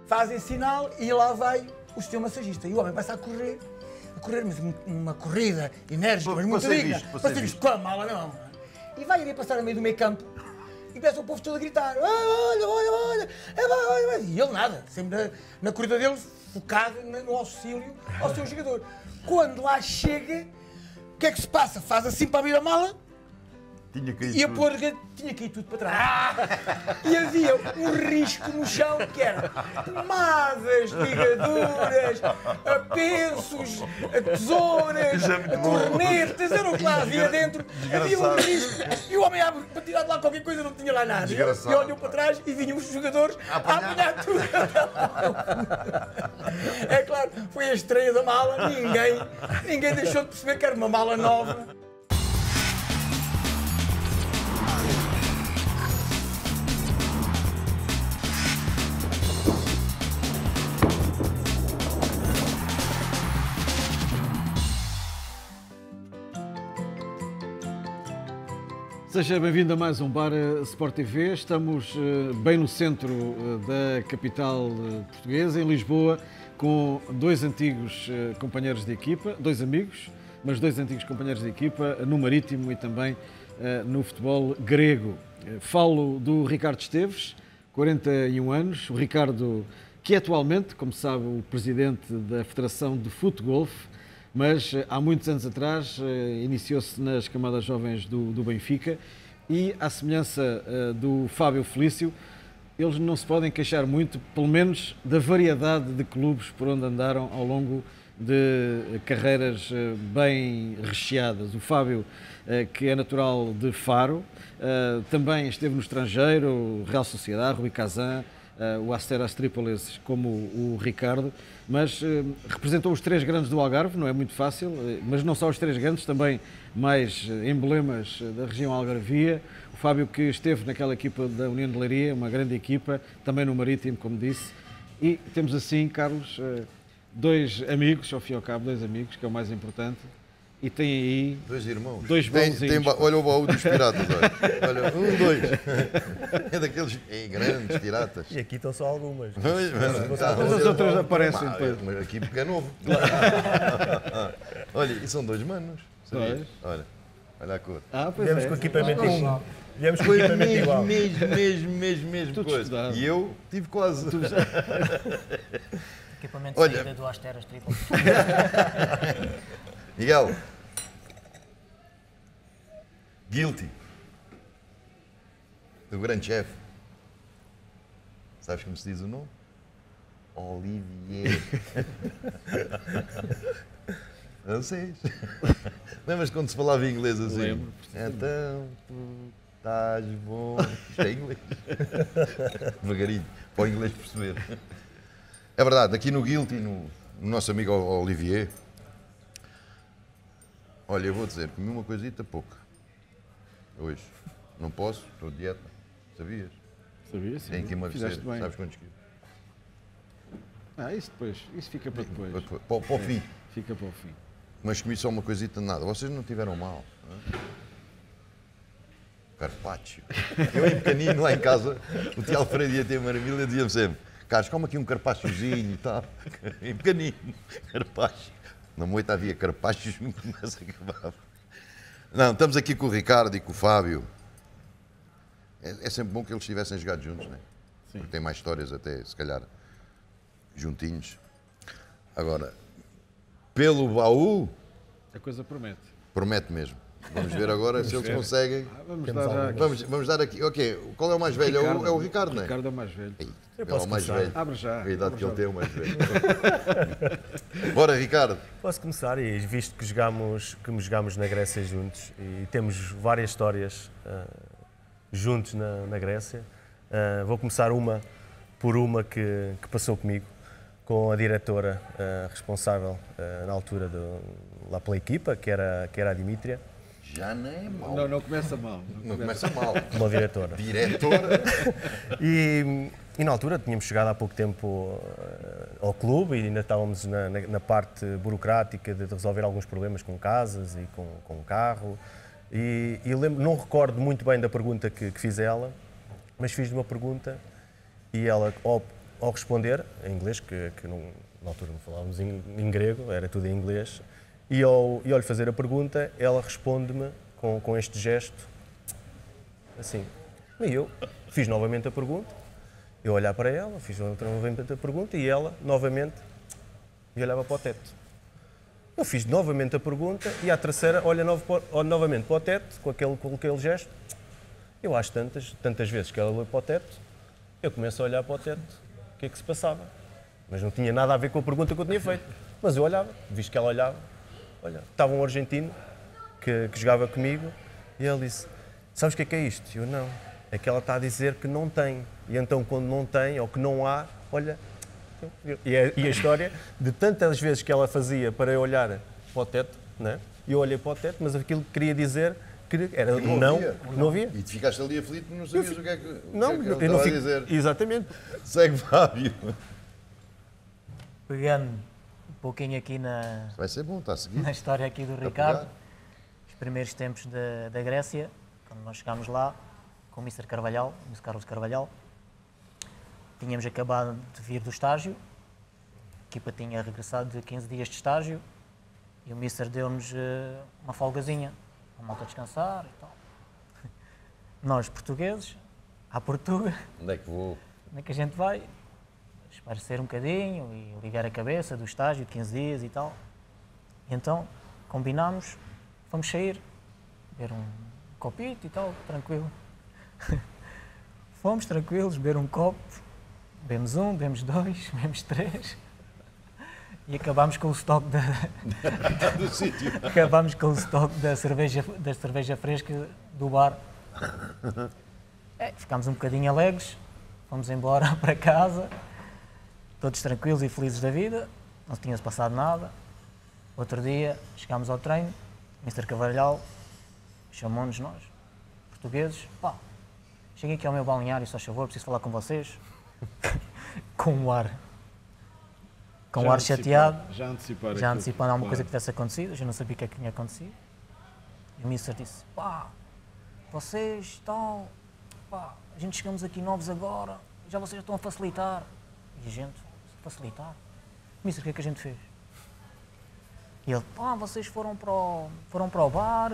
fazem sinal e lá vai o senhor massagista. E o homem começa a correr, mas uma corrida enérgica, mas muito digna, para ser visto com a mala na mão. E vai ali passar no meio do meio campo e começa o povo todo a gritar: olha, e ele nada, sempre na corrida dele, focado no auxílio ao seu jogador. Quando lá chega, o que é que se passa? Faz assim para abrir a mala. E a porra tinha caído tudo para trás. E havia um risco no chão que era pomadas, ligaduras, pensos, tesouras, cornetas, era o que lá havia dentro. Havia um risco. E o homem abre para tirar de lá qualquer coisa, não tinha lá nada. E olhou para trás e vinham os jogadores a apanhar tudo. É claro, foi a estreia da mala. Ninguém deixou de perceber que era uma mala nova. Seja bem-vindo a mais um Bar Sport TV. Estamos bem no centro da capital portuguesa, em Lisboa, com dois antigos companheiros de equipa, dois amigos, mas dois antigos companheiros de equipa no Marítimo e também no futebol grego. Falo do Ricardo Esteves, 41 anos, o Ricardo que é atualmente, como sabe, o presidente da Federação de Futgolf, mas há muitos anos atrás iniciou-se nas camadas jovens do Benfica e, à semelhança do Fábio Felício, eles não se podem queixar muito, pelo menos da variedade de clubes por onde andaram ao longo de carreiras bem recheadas. O Fábio, que é natural de Faro, também esteve no estrangeiro, o Real Sociedade, Rui Kazan, o Asteras Trípolis, como o Ricardo, mas representou os três grandes do Algarve, não é muito fácil, mas não só os três grandes, também mais emblemas da região algarvia. O Fábio, que esteve naquela equipa da União de Leiria, uma grande equipa, também no Marítimo, como disse. E temos assim, Carlos, dois amigos, ao fim e ao cabo, dois amigos, que é o mais importante. E tem aí... Dois irmãos. Dois baúzinhos. Olha o baú dos piratas, olha. Dois. É daqueles grandes piratas. E aqui estão só algumas. Mas as outras aparecem depois. Mas aqui porque é novo. Olha, e são dois manos. Olha a cor. Viemos com equipamento igual. Viemos com equipamento igual. Mesmo tudo coisa. Estudado. E eu tive quase. Equipamento de saída do Asteras Trípolis. Miguel. Guilty. Do grande chefe. Sabes como se diz o nome? Olivier. Não sei. Lembras quando se falava inglês assim? Lembro. Então, tu estás bom. Isto é inglês. Devagarinho, para o inglês perceber. É verdade, aqui no Guilty, no nosso amigo Olivier, olha, eu vou dizer, comi uma coisita pouca. Hoje. Não posso, estou de dieta. Sabias? Sabia, sim. Tenho que emagrecer. Fizeste bem. Sabes quantos quilos? Isso depois, isso fica para depois. Para o fim. Fica para o fim. Mas comi só uma coisita de nada. Vocês não tiveram mal. Não é? Carpaccio. Eu em pequenino lá em casa, o tio Alfredo ia ter maravilha, dizia-me sempre: Carlos, come aqui um carpacciozinho e tal. Em pequenino. Carpaccio. Na moita havia carpaccios, mas acabava. Não, estamos aqui com o Ricardo e com o Fábio. É sempre bom que eles tivessem jogado juntos, não é? Sim. Porque tem mais histórias até, se calhar, juntinhos. Agora, pelo baú, A coisa promete. promete mesmo. Vamos ver agora se eles conseguem. Vamos dar aqui. Ok, qual é o mais velho? É o Ricardo, não é? Ricardo é o mais velho. É o mais velho. Abre já. A idade que ele tem é o mais velho. Bora, Ricardo. Posso começar, e visto que jogámos na Grécia juntos e temos várias histórias juntos na Grécia, vou começar por uma que passou comigo, com a diretora responsável na altura lá pela equipa, que era a Dimitria. Já não é mau. Não começa mal. Não começa mal. Uma diretora. Diretora. E na altura tínhamos chegado há pouco tempo ao clube e ainda estávamos na parte burocrática de resolver alguns problemas com casas e com o carro. E não recordo muito bem da pergunta que fiz a ela, mas fiz uma pergunta e ela, ao responder, em inglês, que na altura não falávamos em grego, era tudo em inglês, e ao lhe fazer a pergunta, ela responde-me com este gesto, assim. E eu fiz novamente a pergunta, eu olhar para ela, fiz novamente a pergunta, e ela, novamente, me olhava para o teto. Eu fiz novamente a pergunta, e à terceira, olha novamente para o teto, com aquele gesto. Eu acho tantas vezes que ela olhou para o teto, eu começo a olhar para o teto, o que é que se passava? Mas não tinha nada a ver com a pergunta que eu tinha feito. Mas eu olhava, visto que ela olhava, olha, estava um argentino que jogava comigo, e ele disse, sabes o que é isto? Eu, não. É que ela está a dizer que não tem. E então, quando não tem, ou que não há, olha... E a história de tantas vezes que ela fazia para eu olhar para o teto, né? Eu olhei para o teto, mas aquilo que queria dizer que era não havia. E tu ficaste ali aflito, não sabias o que é que ele eu não estava fico, a dizer. Exatamente. Segue, Fábio. Pegando um pouquinho aqui Vai ser bom, está a seguir. na história aqui do Ricardo, os primeiros tempos da Grécia, quando nós chegámos lá, com o Mr. Carvalhal, o Mr. Carlos Carvalhal, tínhamos acabado de vir do estágio, a equipa tinha regressado de 15 dias de estágio e o Mr. deu-nos uma folgazinha, uma malta descansar e tal. Nós, portugueses, à Portuga, Onde é que vou? onde é que a gente vai? Esparecer um bocadinho e ligar a cabeça do estágio de 15 dias e tal. E então, combinámos, fomos sair, beber um copito e tal, tranquilo. Fomos tranquilos, beber um copo, bebemos um, bebemos dois, bebemos três e acabámos com o estoque Do sítio. acabámos com o estoque da cerveja fresca do bar. Ficámos um bocadinho alegres, fomos embora para casa, todos tranquilos e felizes da vida, não tinha-se passado nada. Outro dia chegámos ao treino, Mr. Carvalhal chamou-nos, nós, portugueses, pá, cheguem aqui ao meu balneário, só favor, preciso falar com vocês. Com um ar chateado, Já antecipando alguma coisa que tivesse acontecido, eu já não sabia o que é que tinha acontecido. E o Mr. disse, pá, vocês tal, pá, a gente chegamos aqui novos agora, já vocês estão a facilitar. E a gente, facilitar? Mr. o que é que a gente fez? E ele, pá, vocês foram para o bar,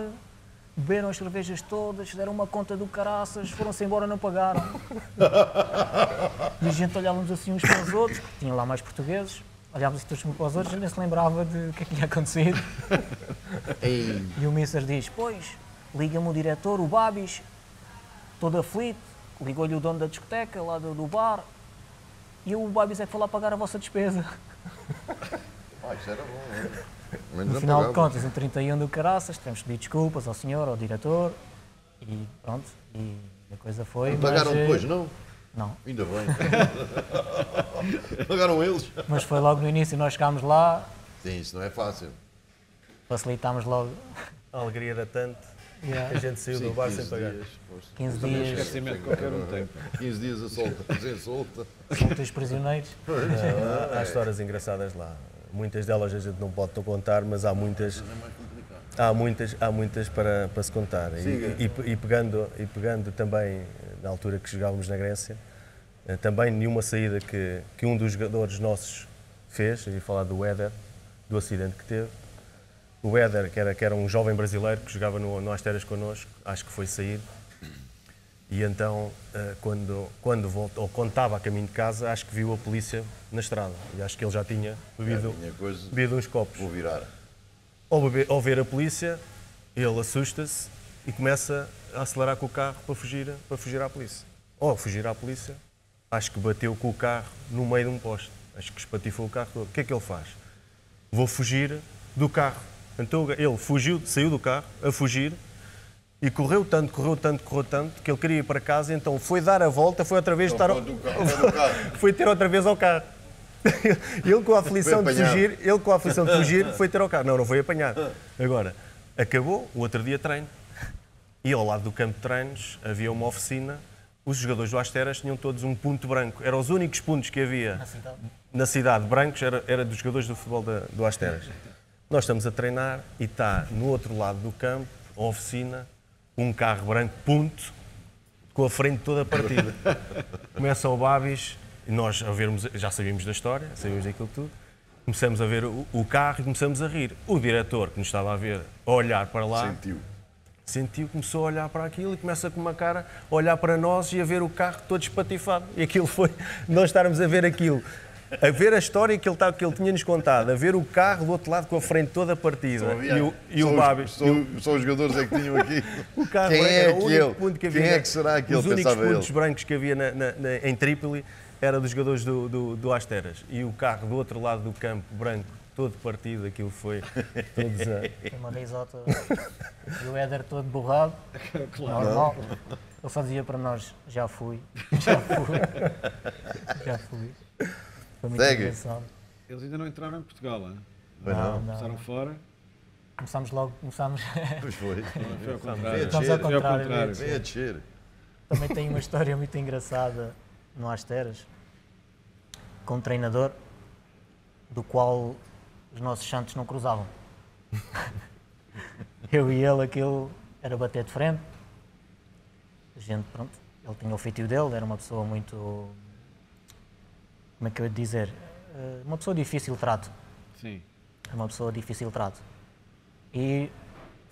beberam as cervejas todas, deram uma conta do caraças, foram-se embora, não pagaram. E a gente olhávamos assim uns para os outros, porque tinham lá mais portugueses, olhávamos assim uns para os outros e nem se lembrava de o que é que tinha acontecido. E o Mister diz, pois, liga-me o diretor, o Babis, todo aflito, ligou-lhe o dono da discoteca, lá do bar, e o Babis é que foi lá pagar a vossa despesa. Isso era bom, No final de contas, um 31 do caraças, tivemos de pedir desculpas ao senhor, ao diretor, e pronto, e a coisa foi... Pagaram depois, não? Não. Ainda bem. Pagaram eles. Mas foi logo no início, nós chegámos lá, Sim, isso não é fácil. facilitámos logo A alegria era tanto que a gente saiu Sim, do bar 15 sem pagar. dias, pois. 15 Também dias, esquecimento de qualquer um tem. 15 dias a solta, sem solta. soltos os prisioneiros. Há histórias engraçadas lá. Muitas delas a gente não pode contar, mas há muitas para se contar. E pegando também, na altura que jogávamos na Grécia, também nenhuma saída que um dos jogadores nossos fez, eu ia falar do Éder, do acidente que teve. O Éder, que era um jovem brasileiro que jogava no Asteras connosco, acho que foi sair. E então, quando voltou, ou quando estava a caminho de casa, acho que viu a polícia na estrada. E acho que ele já tinha bebido uns copos. Vou virar. Ao ver a polícia, ele assusta-se e começa a acelerar com o carro para fugir à polícia. Ao fugir à polícia, acho que bateu com o carro no meio de um poste. Acho que espatifou o carro todo. O que é que ele faz? Vou fugir do carro. Então ele saiu do carro a fugir e correu tanto, que ele queria ir para casa, então foi dar a volta, foi outra vez foi ter outra vez ao carro. Ele com a aflição de fugir, foi ter ao carro. Não foi apanhado. Agora, acabou, o outro dia treino. E ao lado do campo de treinos havia uma oficina. Os jogadores do Asteras tinham todos um ponto branco. Eram os únicos pontos que havia na cidade brancos, era dos jogadores do futebol do Asteras. Nós estamos a treinar e está no outro lado do campo, a oficina, um carro branco, ponto, com a frente toda partida. Começa o Babis E nós, a vermos, já sabíamos da história, sabíamos daquilo tudo. Começamos a ver o carro e começamos a rir. O diretor, que nos estava a ver, a olhar para lá, sentiu, começou a olhar para aquilo e começa com uma cara a olhar para nós e a ver o carro todo espatifado. E aquilo foi, nós estarmos a ver aquilo, a ver a história que ele tinha-nos contado, a ver o carro do outro lado com a frente toda partida. E o Babi. Só os jogadores é que tinham aqui. O carro Quem é era o único aquele? ponto que havia. Quem é que será aquele? Os únicos Pensava pontos ele. brancos que havia em Trípoli era dos jogadores do Asteras. E o carro do outro lado do campo, branco, todo partido, aquilo foi todos a... Foi uma risota. E o Éder todo borrado. Normal. Ele só dizia para nós, já fui. Foi muito Segue. engraçado. Eles ainda não entraram em Portugal, hein? Não. Passaram fora. Começámos logo, Pois foi. Foi ao contrário. Veio a Estamos ao descer. Foi ao contrário. contrário. Veio a descer. Também tem uma história muito engraçada no Asteras, com um treinador do qual os nossos santos não cruzavam. Eu e ele, aquilo era bater de frente. A gente, pronto, ele tinha o feitio dele, era uma pessoa muito... Como é que eu ia dizer? Uma pessoa de difícil trato. Sim. Era uma pessoa de difícil trato. E,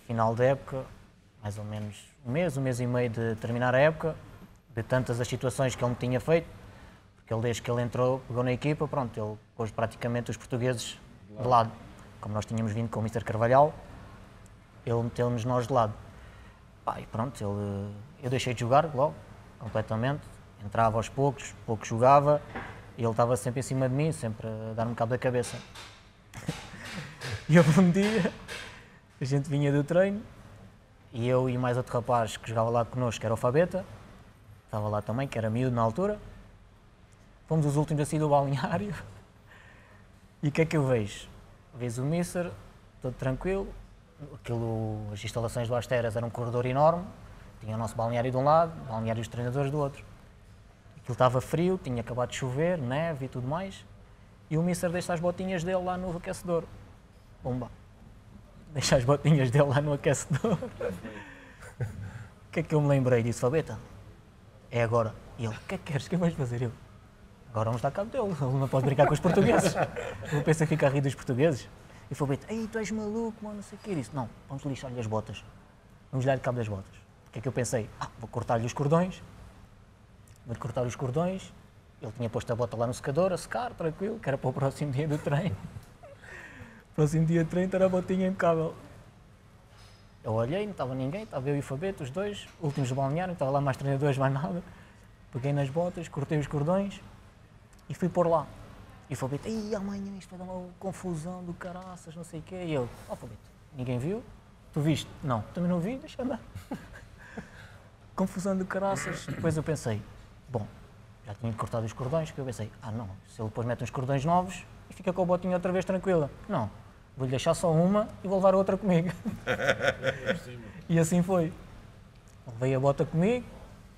final da época, mais ou menos um mês e meio de terminar a época, de tantas as situações que ele me tinha feito, porque ele, desde que ele entrou, pegou na equipa, pronto, ele pôs praticamente os portugueses de lado. Como nós tínhamos vindo com o Mr. Carvalhal, ele meteu-nos nós de lado. Pá, e pronto, eu deixei de jogar logo, completamente. Entrava aos poucos jogava, e ele estava sempre em cima de mim, sempre a dar-me cabo da cabeça. E houve um dia, a gente vinha do treino, e eu e mais outro rapaz que jogava lá connosco, que era o Fabeta, estava lá também, que era miúdo na altura. Fomos os últimos a sair do balneário. E o que é que eu vejo? Vejo o Mister, todo tranquilo. As instalações do Asteras eram um corredor enorme. Tinha o nosso balneário de um lado, o balneário dos treinadores do outro. Aquilo estava frio, tinha acabado de chover, neve e tudo mais. E o Mister deixa as botinhas dele lá no aquecedor. Pumba! Deixa as botinhas dele lá no aquecedor. O que é que eu me lembrei? Disse, Fabeta, é agora. E ele, o que é que queres? O que vais fazer? Eu, agora vamos dar cabo dele, ele não pode brincar com os portugueses. Ele pensa que fica a rir dos portugueses. E o Fabeta, ei, tu és maluco, mano, não sei o que. Ele disse, não, vamos lixar-lhe as botas. Vamos dar-lhe cabo das botas. O que é que eu pensei? Vou cortar-lhe os cordões. Vou-lhe cortar os cordões. Ele tinha posto a bota lá no secador, a secar, tranquilo, que era para o próximo dia do treino. Próximo dia de treino era a botinha impecável. Eu olhei, não estava ninguém, estava eu e o Fabeta, os dois, últimos do balneário, não estava lá mais treinadores, mais nada. Peguei nas botas, cortei os cordões e fui pôr lá. E o Fabeta, ei, amanhã isto vai dar uma confusão do caraças, não sei o quê. E eu, Fabeta, ninguém viu? Tu viste? Não, também não vi, deixa andar. Confusão do caraças. Depois eu pensei, bom, já tinha cortado os cordões, que eu pensei, não, se ele depois mete uns cordões novos e fica com a botinha outra vez tranquila. Não, vou-lhe deixar só uma e vou levar a outra comigo. E assim foi. Levei a bota comigo,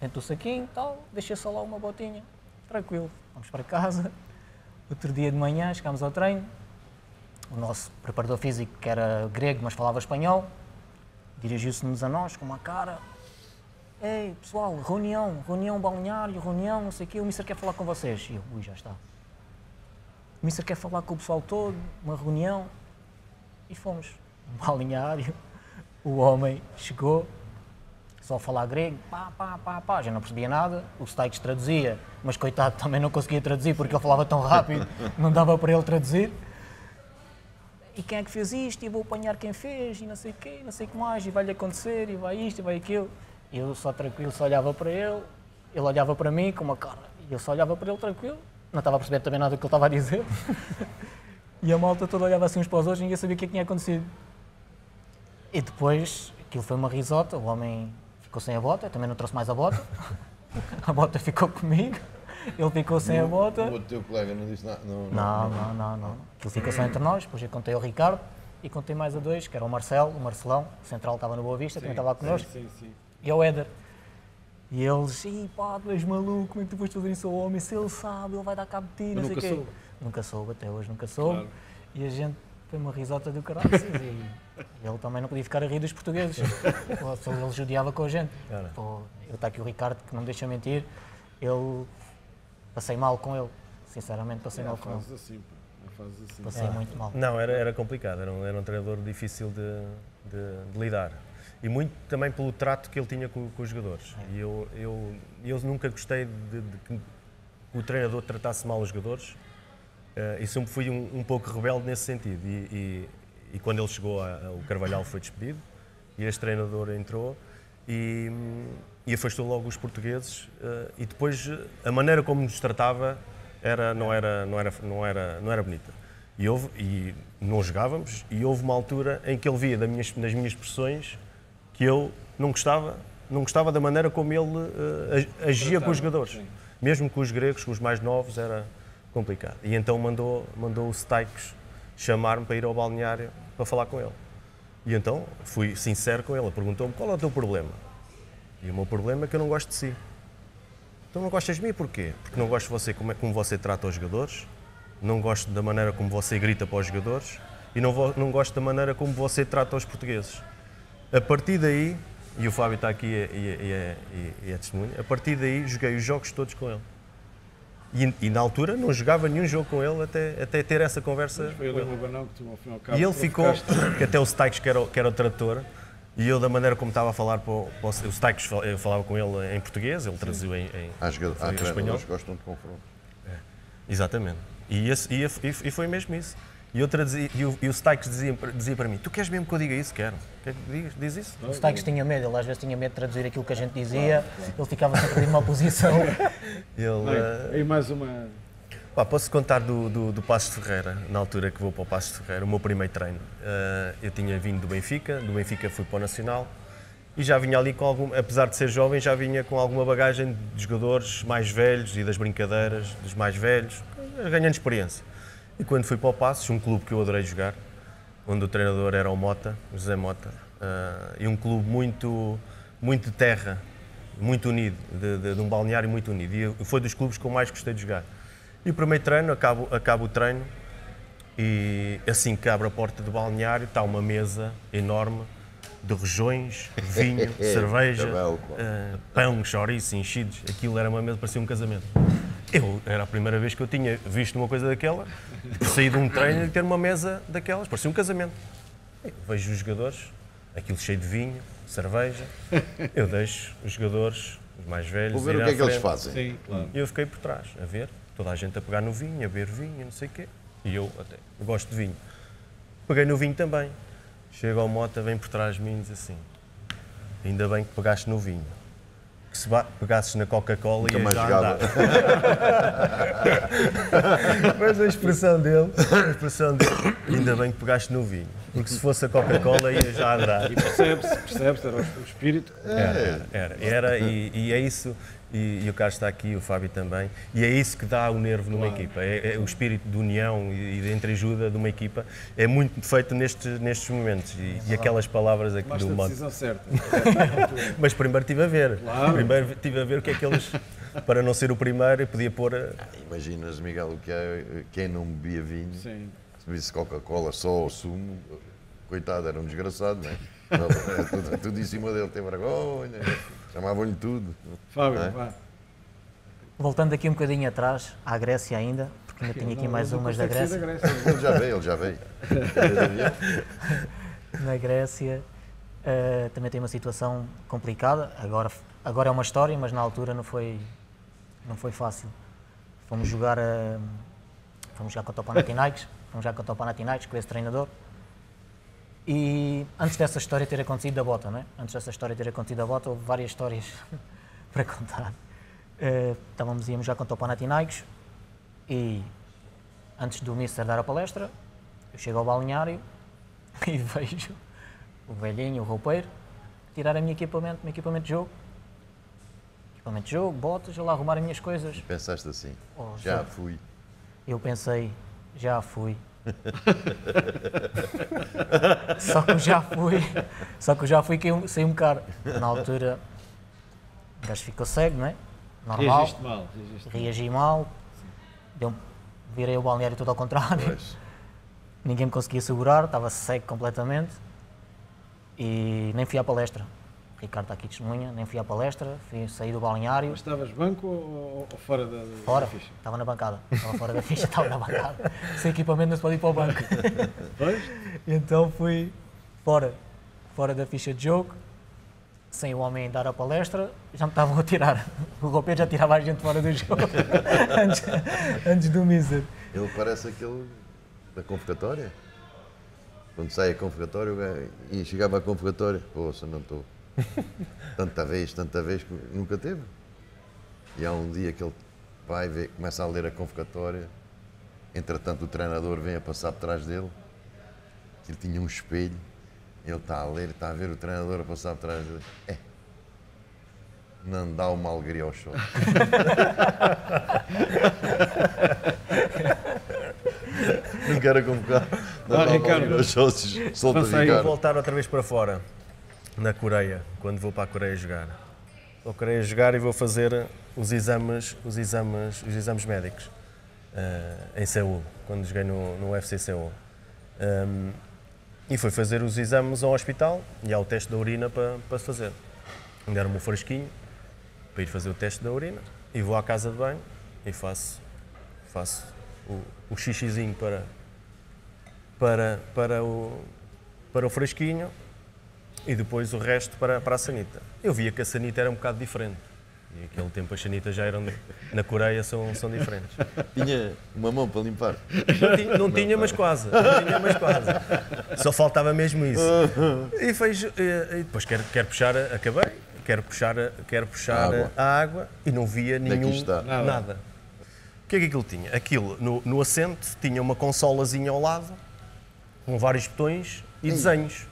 dentro do saquinho e tal, deixei só lá uma botinha, tranquilo. Vamos para casa. Outro dia de manhã chegámos ao treino. O nosso preparador físico, que era grego, mas falava espanhol, dirigiu-se-nos a nós com uma cara. Ei, pessoal, reunião balneário, reunião, não sei o quê, o Mister quer falar com vocês. E eu, já está. O Mister quer falar com o pessoal todo, uma reunião. E fomos. Um balneário, o homem chegou, só a falar grego, pá, já não percebia nada. O Stikes traduzia, mas coitado também não conseguia traduzir porque ele falava tão rápido, não dava para ele traduzir. E quem é que fez isto? E vou apanhar quem fez, e não sei o quê, não sei o que mais, e vai-lhe acontecer, e vai isto, e vai aquilo. E eu só tranquilo, só olhava para ele olhava para mim com uma cara, e eu só olhava para ele tranquilo, não estava a perceber também nada do que ele estava a dizer. E a malta toda olhava assim uns para os outros e ninguém sabia o que é que tinha acontecido. E depois, aquilo foi uma risota, o homem ficou sem a bota, eu também não trouxe mais a bota. A bota ficou comigo, ele ficou sem a bota. O teu colega não disse nada? Não. Aquilo ficou só entre nós, depois eu contei ao Ricardo e contei mais a dois, que era o Marcelo, o Marcelão, o central estava no Boa Vista, também estava lá connosco. Sim. E ao Éder. E eles, tu és maluco, como é que tu vais fazer isso ao homem? Se ele sabe, ele vai dar cabo de ti, não sei o quê. Nunca soube, até hoje nunca soube. Claro. E a gente foi uma risota do caralho. E ele também não podia ficar a rir dos portugueses. Ele judiava com a gente. Pô, está aqui o Ricardo, que não me deixa mentir. Ele Passei mal com ele, sinceramente passei mal com ele. Assim, pá. Fazes assim. Passei muito mal. Não, era complicado, era um treinador difícil de lidar. E muito também pelo trato que ele tinha com os jogadores. E eu nunca gostei de que o treinador tratasse mal os jogadores. E sempre fui um pouco rebelde nesse sentido. E quando ele chegou, o Carvalhal foi despedido e este treinador entrou e afastou logo os portugueses. E depois a maneira como nos tratava não era bonita. E não jogávamos, e houve uma altura em que ele via nas minhas expressões que eu não gostava da maneira como ele agia com os jogadores. Sim. Mesmo com os gregos, com os mais novos, era complicado. E então mandou o Staikos chamar-me para ir ao balneário para falar com ele. E então fui sincero com ele, perguntou-me qual é o teu problema. E o meu problema é que eu não gosto de si. Então não gostas de mim porquê? Porque não gosto de você como você trata os jogadores, não gosto da maneira como você grita para os jogadores e não gosto da maneira como você trata os portugueses. A partir daí, e o Fábio está aqui e é testemunho, a partir daí joguei os jogos todos com ele. E na altura não jogava nenhum jogo com ele até ter essa conversa. Foi ele no Banão que tu, ao fim e ao cabo, e ele ficou, que até o Staikos, que era o tradutor, e eu da maneira como estava a falar para o Staikos, eu falava com ele em português, ele traduziu em espanhol. Eles gostam de confronto. Exatamente. E foi mesmo isso. E o Staikos dizia para mim, tu queres mesmo que eu diga isso? Quero. Diz isso? O Staikos tinha medo, ele às vezes tinha medo de traduzir aquilo que a gente dizia, ele ficava sempre numa posição. E mais uma... Posso contar do Passos de Ferreira, na altura que vou para o Passos de Ferreira, o meu primeiro treino. Eu tinha vindo do Benfica fui para o Nacional e já vinha ali com apesar de ser jovem, já vinha com alguma bagagem de jogadores mais velhos e das brincadeiras dos mais velhos, ganhando experiência. E quando fui para o Passos, um clube que eu adorei jogar, onde o treinador era o Mota, o José Mota, e um clube muito de terra, muito unido, de um balneário muito unido. E foi dos clubes que eu mais gostei de jogar. E o primeiro treino, acabo o treino, e assim que abre a porta do balneário, está uma mesa enorme de rojões, vinho, cerveja, pão, chouriço, enchidos. Aquilo era uma mesa, parecia um casamento. Era a primeira vez que eu tinha visto uma coisa daquela, saí de um treino e ter uma mesa daquelas, parecia um casamento. Vejo os jogadores, aquilo cheio de vinho, cerveja, eu deixo os jogadores, os mais velhos, vou ver o que é que eles fazem. Sim, claro. E eu fiquei por trás, a ver, toda a gente a pegar no vinho, a beber vinho, não sei o quê. E eu gosto de vinho. Peguei no vinho também. Chega ao Mota, vem por trás de mim e diz assim, ainda bem que pegaste no vinho. Que se pegasses na Coca-Cola ia já andar. Mas a expressão dele, ainda bem que pegaste no vinho. Porque se fosse a Coca-Cola ia já andar. E percebe-se, era o espírito. Era e é isso, e o Carlos está aqui, o Fábio também, e é isso que dá o nervo numa equipa, é o espírito de união e de entreajuda de uma equipa, é muito feito nestes momentos, e aquelas palavras aqui do modo. Decisão certa. Mas primeiro estive a ver, Claro. primeiro estive a ver o que é que eles, para não ser o primeiro, eu podia pôr... Imaginas, Miguel, o que é quem não bebia vinho, Sim. se bebisse Coca-Cola só ao sumo, coitado, era um desgraçado, não é? Tudo em cima dele, tem vergonha, chamavam-lhe tudo. Fábio, Não é? vá. Voltando aqui um bocadinho atrás, à Grécia ainda, porque ainda tinha aqui mais umas da Grécia. Ele já veio. Na Grécia também tem uma situação complicada, agora é uma história, mas na altura não foi fácil. Fomos jogar contra o Panathinaikos, com esse treinador. E antes dessa história ter acontecido da bota, não é? Houve várias histórias para contar. Íamos já contra o Panathinaikos e antes do Mister dar a palestra, eu chego ao balneário e vejo o velhinho, o roupeiro, tirar o meu equipamento de jogo. Botas, eu lá arrumar as minhas coisas. Pensaste assim, Oh, já fui. Eu pensei, já fui. Só que eu já fui que saiu-me caro. Na altura, o gajo ficou cego, não é? Normal. Reagiste mal. Reagi mal. Virei o balneário todo ao contrário. Pois. Ninguém me conseguia segurar, estava cego completamente. E nem fui à palestra. Ricardo está aqui testemunha, nem fui à palestra, saí do balneário. Mas estavas banco ou fora da Fora, ficha? estava na bancada. Estava fora da ficha, estava na bancada. Sem equipamento não se pode ir para o banco. Pois? Então fui fora da ficha de jogo, sem o homem dar a palestra, já me estavam a tirar. O roupeiro já tirava a gente fora do jogo, antes do Miser. Ele parece aquele da convocatória. Quando sai a convocatória, o gajo, e chegava à convocatória, poxa, não estou. Tanta vez, que nunca teve. E há um dia que ele vai ver, começa a ler a convocatória, entretanto o treinador vem a passar por trás dele, ele tinha um espelho, ele está a ler, está a ver o treinador a passar por trás dele. Não dá uma alegria ao show. Não quero convocar. Não dá uma alegria aos sócios. Solta Passei. Vou Ricardo. voltar outra vez para fora, na Coreia, quando vou para a Coreia jogar. Vou à Coreia jogar e vou fazer os exames médicos em Seul, quando joguei no UFC Seul. E fui fazer os exames ao hospital e há o teste da urina para se fazer. Deram-me um frasquinho para ir fazer o teste da urina e vou à casa de banho e faço o xixizinho para o frasquinho e depois o resto para a sanita. Eu via que a sanita era um bocado diferente. E naquele tempo as sanitas já eram, na Coreia, são diferentes. Tinha uma mão para limpar. Não tinha, mas quase. Não tinha, mas quase. Só faltava mesmo isso. E depois quero puxar, acabei, quero puxar a água e não via nenhum, está. nada. O que é que aquilo tinha? Aquilo, no assento, tinha uma consolazinha ao lado, com vários botões e desenhos.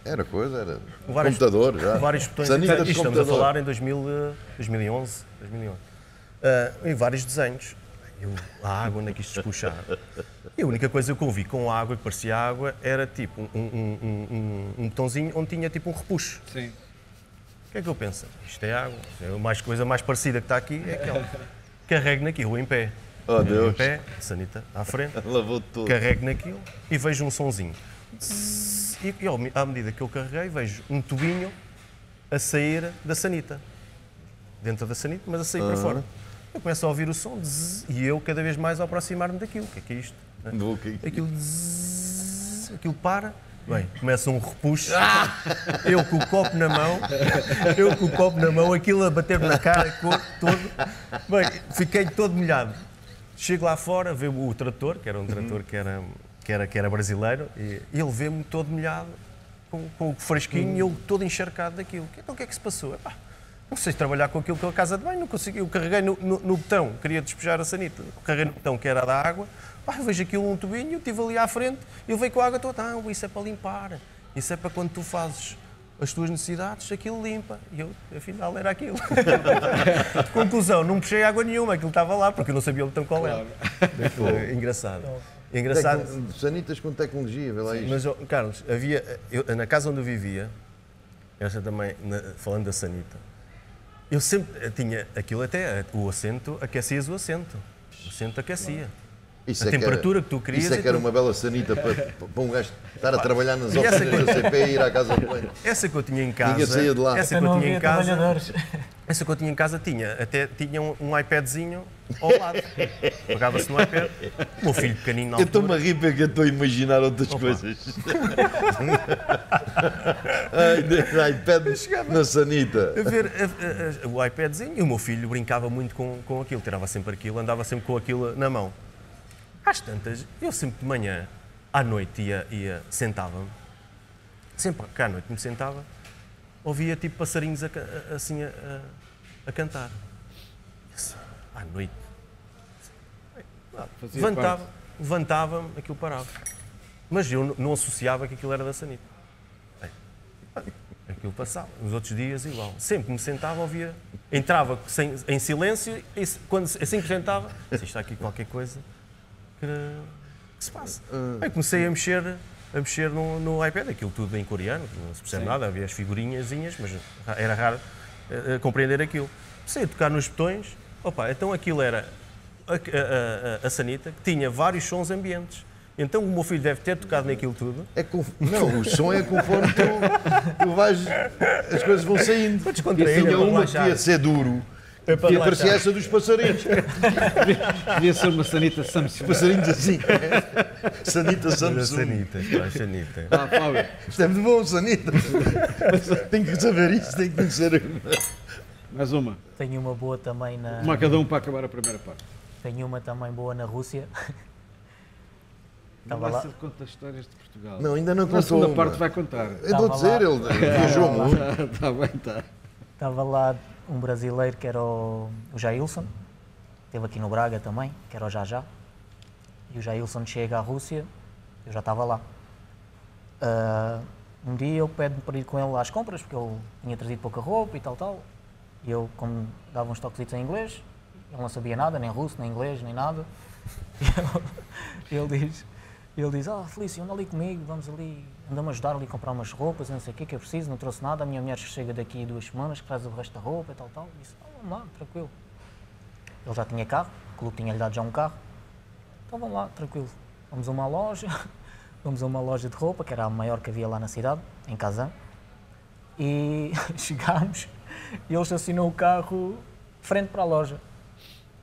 Era coisa, era Vários- computador já. Vários botões. Sanita de Isto estamos computador. a falar em 2011. E vários desenhos. A água, onde é que isto se puxar? E a única coisa que eu vi com água, que parecia água, era tipo um botãozinho onde tinha tipo um repuxo. Sim. O que é que eu penso? Isto é água. A coisa mais parecida que está aqui é aquela. Carrego naquilo em pé. Oh, Deus. Em pé, sanita à frente. Lavou tudo. Carrego naquilo e vejo um sonzinho. E à medida que eu carreguei, vejo um tubinho a sair da sanita. Dentro da sanita, mas a sair para fora. Eu começo a ouvir o som e eu cada vez mais a aproximar-me daquilo. O que é isto? Aquilo para. Bem, começa um repuxo. Eu com o copo na mão, aquilo a bater-me na cara, corpo todo. Bem, fiquei todo molhado. Chego lá fora, vê o trator, que era um trator que era brasileiro, e ele vê-me todo molhado, com o fresquinho, e eu todo encharcado daquilo. Então o que é que se passou? Epá, não sei trabalhar com aquilo que é a casa de banho, não consegui. Eu carreguei no botão, queria despejar a sanita, carreguei no botão que era da água, eu vejo aquilo um tubinho, eu estive ali à frente, e eu veio com a água toda, isso é para limpar, isso é para quando tu fazes as tuas necessidades, aquilo limpa. E eu, afinal, era aquilo. Conclusão, não puxei água nenhuma, aquilo estava lá, porque eu não sabia o botão qual era. Engraçado. Engraçado. Sanitas com tecnologia, vê lá isto. Mas, Carlos, na casa onde eu vivia, essa também, falando da sanita, eu sempre tinha aquilo até, o assento, aquecias o assento. O assento aquecia. Isso A é que temperatura era, que tu querias Isso é e que era tu- uma bela sanita para um gajo estar a trabalhar nas E essa oficinas da CP e ir à casa de banho. Essa que eu tinha em casa, Ninguém saía de lá. essa que Eu eu não tinha em havia casa, trabalhadores. essa que eu tinha em casa tinha um iPadzinho ao lado. Pegava-se no iPad. O meu filho pequenino na Eu estou-me a altura. rir porque eu estou a imaginar outras coisas. Ai, iPad na sanita. A ver o iPadzinho e o meu filho brincava muito com aquilo, tirava sempre aquilo, andava sempre com aquilo na mão. Às tantas, eu sempre de manhã, à noite sentava-me, sempre que à noite me sentava, ouvia tipo passarinhos assim a cantar. Assim, à noite. Levantava-me, aquilo parava. Mas eu não associava que aquilo era da sanita. Aquilo passava. Nos outros dias, igual. Sempre que me sentava, ouvia. Entrava em silêncio e assim que sentava, se está aqui qualquer coisa que se passa. Aí comecei a mexer no iPad, aquilo tudo em coreano, não se percebe nada, havia as figurinhazinhas, mas era raro compreender aquilo. Comecei a tocar nos botões, então aquilo era a sanita, que tinha vários sons ambientes. Então o meu filho deve ter tocado naquilo tudo. Não, o som é conforme tu vais. As coisas vão saindo. Para descontrair, Tinha para uma que relaxar. ia ser duro. É para E aparecia relaxar. essa dos passarinhos. Devia ser uma sanita Samsung. Passarinhos assim. Sanita Samsung. Sanitas, pá, Sanita. Ah, Fábio, Isto é muito bom, Sanita. Tem que saber isto, tem que conhecer. mais uma. Tenho uma boa também na. Uma a cada um para acabar a primeira parte. Tenho uma também boa na Rússia. Não Estava vai lá. ser de contar histórias de Portugal. Não, ainda não Na contou. segunda uma. parte vai contar. Eu vou dizer, ele viajou muito. Está bem, está. Estava lá um brasileiro que era o Jailson, esteve aqui no Braga também, que era o Jajá. E o Jailson chega à Rússia, eu já estava lá. Um dia ele pede-me para ir com ele às compras, porque ele tinha trazido pouca roupa e tal. E eu, como dava uns toquezitos em inglês, ele não sabia nada, nem russo, nem inglês, nem nada. E ele diz, Felício, anda ali comigo, vamos ali, anda-me ajudar ali a comprar umas roupas, não sei o que eu preciso, não trouxe nada, a minha mulher chega daqui 2 semanas, que traz o resto da roupa e tal. E disse, vamos lá, tranquilo. Ele já tinha carro, o clube tinha-lhe dado já um carro. Então vamos lá, tranquilo. Vamos a uma loja de roupa, que era a maior que havia lá na cidade, em Kazan. E chegámos e ele estacionou o carro de frente para a loja.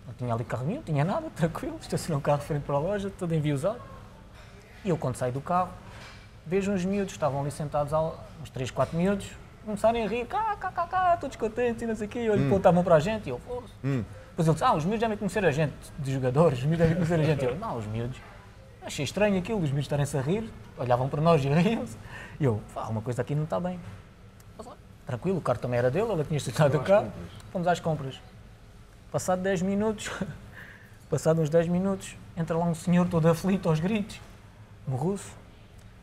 Não tinha ali carro nenhum, não tinha nada, tranquilo. Estacionou o carro de frente para a loja, todo enviosado. E eu, quando saio do carro, vejo uns miúdos, estavam ali sentados, uns 3, 4 miúdos, começarem a rir, todos contentes e não sei o quê. E apontavam para a gente e eu, foda-se. Depois ele disse, os miúdos devem conhecer a gente, de jogadores, os miúdos devem conhecer a gente. E eu, não, os miúdos. Achei estranho aquilo, os miúdos estarem-se a rir, olhavam para nós e riam-se. E eu, uma coisa aqui não está bem. Mas, tranquilo, o carro também era dele, ele tinha estacionado o carro. Fomos às compras. Passado uns 10 minutos, entra lá um senhor todo aflito aos gritos, um russo.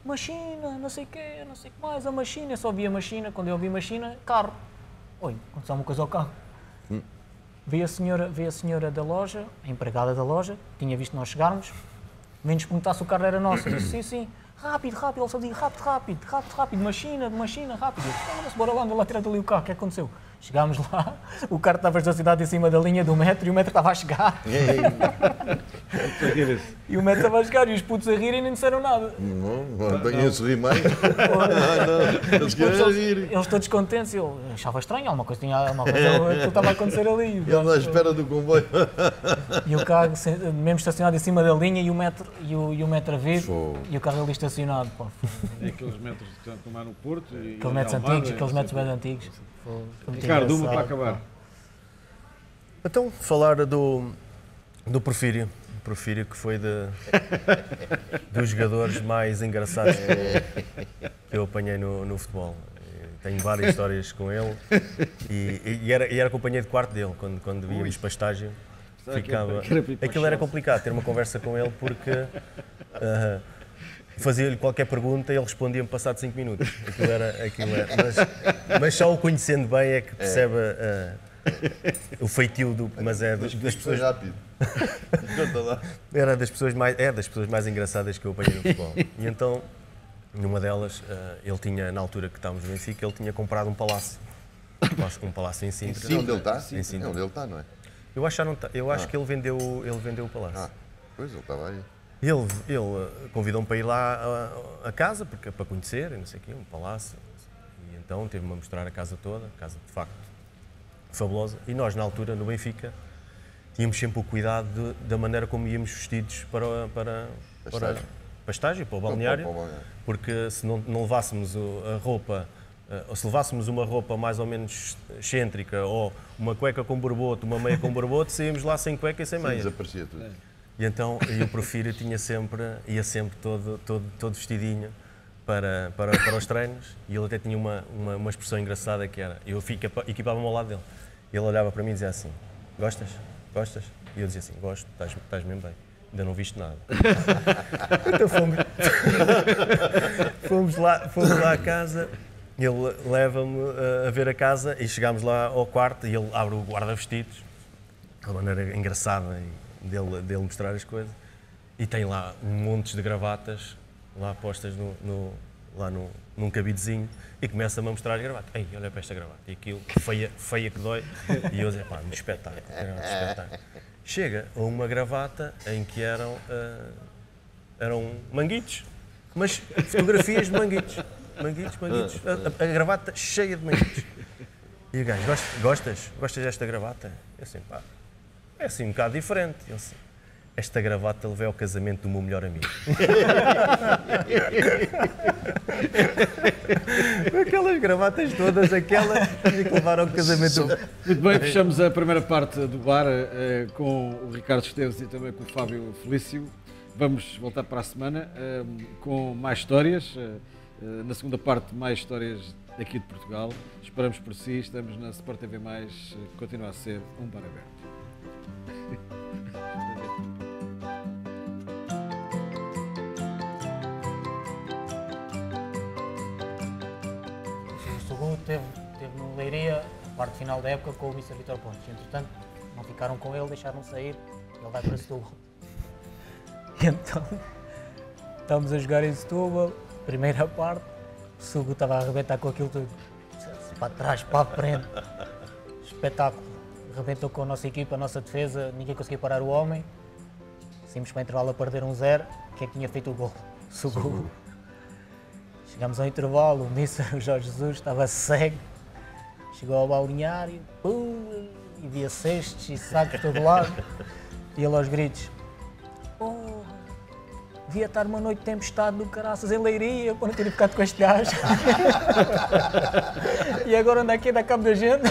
Machina, não sei o quê, não sei o que mais, a machina. Eu só vi a machina, quando eu vi a machina, carro. Oi, aconteceu uma coisa ao carro. Veio a senhora da loja, a empregada da loja, tinha visto nós chegarmos, veio-nos perguntar se o carro era nosso. Eu disse, sim. Rápido, ele só dizia rápido, machina, rápido. Eu, bora lá, anda lá, tira ali o carro, o que aconteceu? Chegámos lá, o carro estava estacionado em cima da linha do metro e o metro estava a chegar. E o metro estava a chegar e os putos a rirem e nem disseram nada. Não, tenho a sorrir mais. Eles todos contentes, eu achava estranho, alguma coisa que estava a acontecer ali. Ele à espera do comboio. E o carro mesmo estacionado em cima da linha e o metro a vir e o carro ali estacionado. Pô. É aqueles metros que estão a tomar no Porto. Aqueles metros antigos, aqueles metros bem antigos. Ricardo, uma para acabar. Então, falar do Porfírio. O Porfírio que foi dos jogadores mais engraçados que eu apanhei no futebol. Tenho várias histórias com ele e era companheiro de quarto dele, quando íamos para estágio. Aquilo era complicado, ter uma conversa com ele porque fazia-lhe qualquer pergunta e ele respondia-me passado 5 minutos. Aquilo era mas só o conhecendo bem é que percebe o feitio mas é das pessoas rápido. Conta lá. era das pessoas mais engraçadas que eu apanhei no futebol. E então, numa delas, ele tinha, na altura que estávamos no Benfica, ele tinha comprado um palácio. Um palácio em Sintra. É onde ele está? Em Sintra. É onde ele está, não é? Eu acho que ele vendeu o palácio. Pois, ele estava aí. Ele convidou-me para ir lá a casa, para conhecer, e não sei o quê, um palácio. E então teve-me a mostrar a casa toda, a casa de facto fabulosa. E nós, na altura, no Benfica, tínhamos sempre o cuidado da maneira como íamos vestidos para estágio, para o balneário, porque se não levássemos a roupa, ou se levássemos uma roupa mais ou menos excêntrica, ou uma cueca com borboto, uma meia com borboto, saímos lá sem cueca e sem meia. Desaparecia tudo. E então o Porfírio ia sempre todo vestidinho para os treinos, e ele até tinha uma expressão engraçada que era, eu equipava-me ao lado dele, e ele olhava para mim e dizia assim, gostas? E eu dizia assim, gosto, estás mesmo bem, ainda não viste nada. Então fomos lá à casa, ele leva-me a ver a casa e chegámos lá ao quarto e ele abre o guarda-vestidos, de uma maneira engraçada dele mostrar as coisas, e tem lá montes de gravatas lá postas num cabidezinho e começa-me a mostrar as gravatas. Ei, olha para esta gravata, e aquilo, feia que dói. E eu dizia, um espetáculo. Chega a uma gravata em que eram eram manguitos, mas fotografias de manguitos. Manguitos. A gravata cheia de manguitos. E o gajo, gostas desta gravata? Eu assim, pá, é assim um bocado diferente. Eu assim, esta gravata levei ao casamento do meu melhor amigo. Aquelas gravatas todas, aquela tinha que levar ao casamento do... Muito bem, fechamos a primeira parte do bar com o Ricardo Esteves e também com o Fábio Felício. Vamos voltar para a semana com mais histórias. Na segunda parte, mais histórias aqui de Portugal. Esperamos por si, estamos na Sport TV+, continua a ser um bar aberto. O segundo teve no Leiria, a parte final da época, com o Mr. Vítor Pontes. Entretanto, não ficaram com ele, deixaram-no sair, ele vai para Setúbal. E então, estamos a jogar em Setúbal, primeira parte, o Sugo estava a arrebentar com aquilo tudo. Para trás, para a frente. Espetáculo. Arrebentou com a nossa equipa, a nossa defesa, ninguém conseguia parar o homem. Saímos para o intervalo a perder 1-0. Quem é que tinha feito o gol? Sugo. Chegámos ao intervalo, o Mr. Jorge Jesus estava cego. Chegou ao balneário, e via cestos e sacos de todo lado. E ele aos gritos. Devia estar uma noite de tempestade do caraças em Leiria para não ter ficado com este gajo. E agora anda aqui a dar cabo da gente.